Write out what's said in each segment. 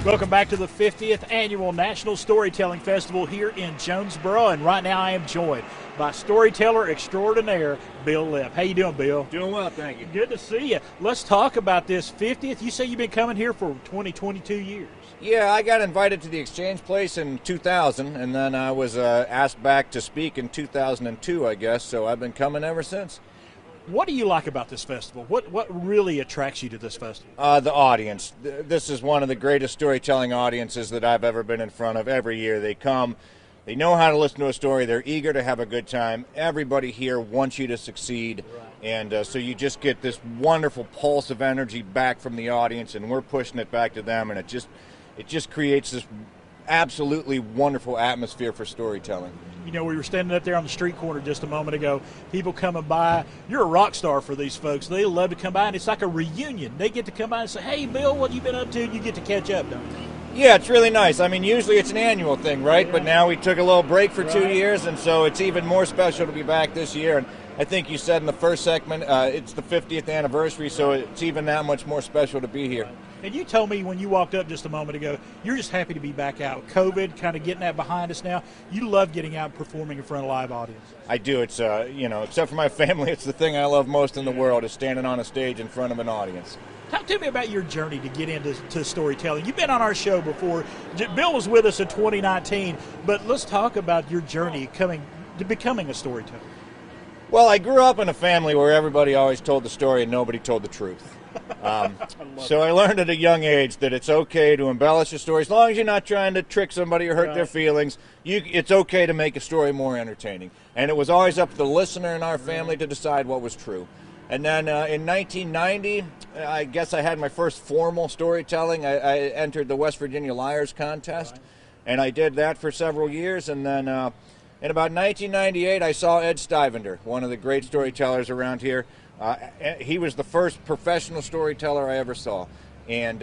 Welcome back to the 50th Annual National Storytelling Festival here in Jonesborough, and right now I am joined by storyteller extraordinaire Bill Lepp. How you doing, Bill? Doing well, thank you. Good to see you. Let's talk about this 50th. You say you've been coming here for 22 years. Yeah, I got invited to the Exchange Place in 2000, and then I was asked back to speak in 2002, I guess, so I've been coming ever since. What do you like about this festival? What really attracts you to this festival? The audience. This is one of the greatest storytelling audiences that I've ever been in front of. Every year they come, they know how to listen to a story, they're eager to have a good time. Everybody here wants you to succeed, and so you just get this wonderful pulse of energy back from the audience, and we're pushing it back to them, and it just creates this absolutely wonderful atmosphere for storytelling. You know, we were standing up there on the street corner just a moment ago, people coming by. You're a rock star for these folks. They love to come by, and it's like a reunion. They get to come by and say, hey, Bill, what have you been up to? And you get to catch up, don't you? Yeah, it's really nice. I mean, usually it's an annual thing, right? Yeah. But now we took a little break for 2 years, and so it's even more special to be back this year. And I think you said in the first segment, it's the 50th anniversary, so it's even that much more special to be here. And you told me when you walked up just a moment ago, you're just happy to be back out. COVID, kind of getting that behind us now. You love getting out and performing in front of a live audience. I do. It's, except for my family, it's the thing I love most in the world is standing on a stage in front of an audience. Talk to me about your journey to get into storytelling. You've been on our show before. Bill was with us in 2019, but let's talk about your journey to becoming a storyteller. Well, I grew up in a family where everybody always told the story and nobody told the truth. So I learned at a young age that it's okay to embellish a story as long as you're not trying to trick somebody or hurt their feelings. It's okay to make a story more entertaining. And it was always up to the listener in our family to decide what was true. And then in 1990, I guess I had my first formal storytelling. I entered the West Virginia Liars Contest, and I did that for several years. And then in about 1998, I saw Ed Stivender, one of the great storytellers around here. He was the first professional storyteller I ever saw, and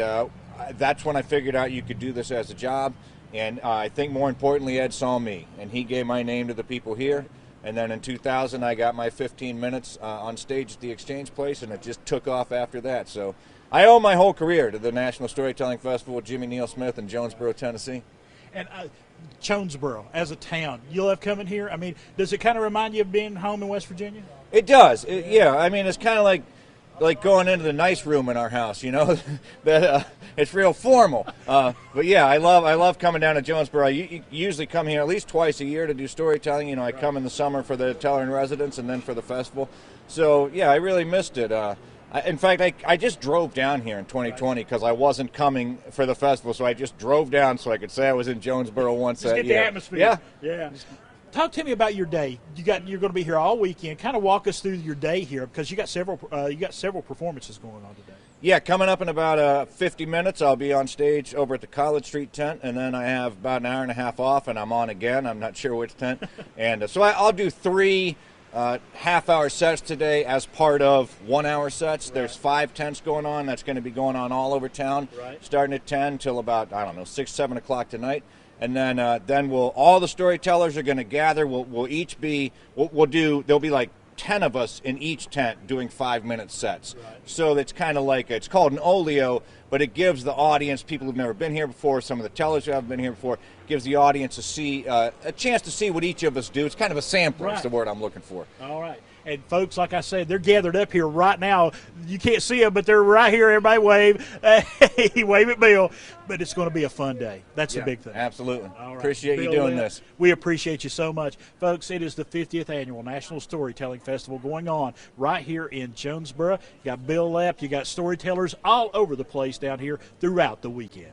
that's when I figured out you could do this as a job. And I think more importantly, Ed saw me, and he gave my name to the people here. And then in 2000, I got my 15 minutes on stage at the Exchange Place, and it just took off after that. So I owe my whole career to the National Storytelling Festival with Jimmy Neal Smith in Jonesborough, Tennessee. And Jonesborough, as a town, you love coming here? I mean, does it kind of remind you of being home in West Virginia? It does. Yeah, I mean, it's kind of like going into the nice room in our house, you know, that it's real formal. But yeah, I love coming down to Jonesborough. I usually come here at least twice a year to do storytelling. You know, I come in the summer for the Teller in Residence and then for the festival. So yeah, I really missed it. In fact, I just drove down here in 2020 because I wasn't coming for the festival, so I just drove down so I could say I was in Jonesborough once just that year. Get the atmosphere. Yeah. Talk to me about your day. You're going to be here all weekend. Kind of walk us through your day here because you got several performances going on today. Yeah, coming up in about 50 minutes, I'll be on stage over at the College Street tent, and then I have about an hour and a half off, and I'm on again. I'm not sure which tent, and so I'll do 3 half-hour sets today as part of 1-hour sets. There's 5 tents going on. That's going to be going on all over town, starting at 10 till about 6, 7 o'clock tonight. And then all the storytellers are going to gather. We'll each be there'll be like 10 of us in each tent doing 5-minute sets. So it's kind of like, it's called an olio, but it gives the audience, people who've never been here before, some of the tellers who haven't been here before, gives the audience a chance to see what each of us do. It's kind of a sample is the word I'm looking for. All right. And folks, like I said, they're gathered up here right now. You can't see them, but they're right here. Everybody wave. Hey, wave at Bill. But it's going to be a fun day. That's the big thing. Absolutely. All right. Appreciate you doing this. We appreciate you so much. Folks, it is the 50th Annual National Storytelling Festival going on right here in Jonesborough. You got Bill Lepp. You got storytellers all over the place down here throughout the weekend.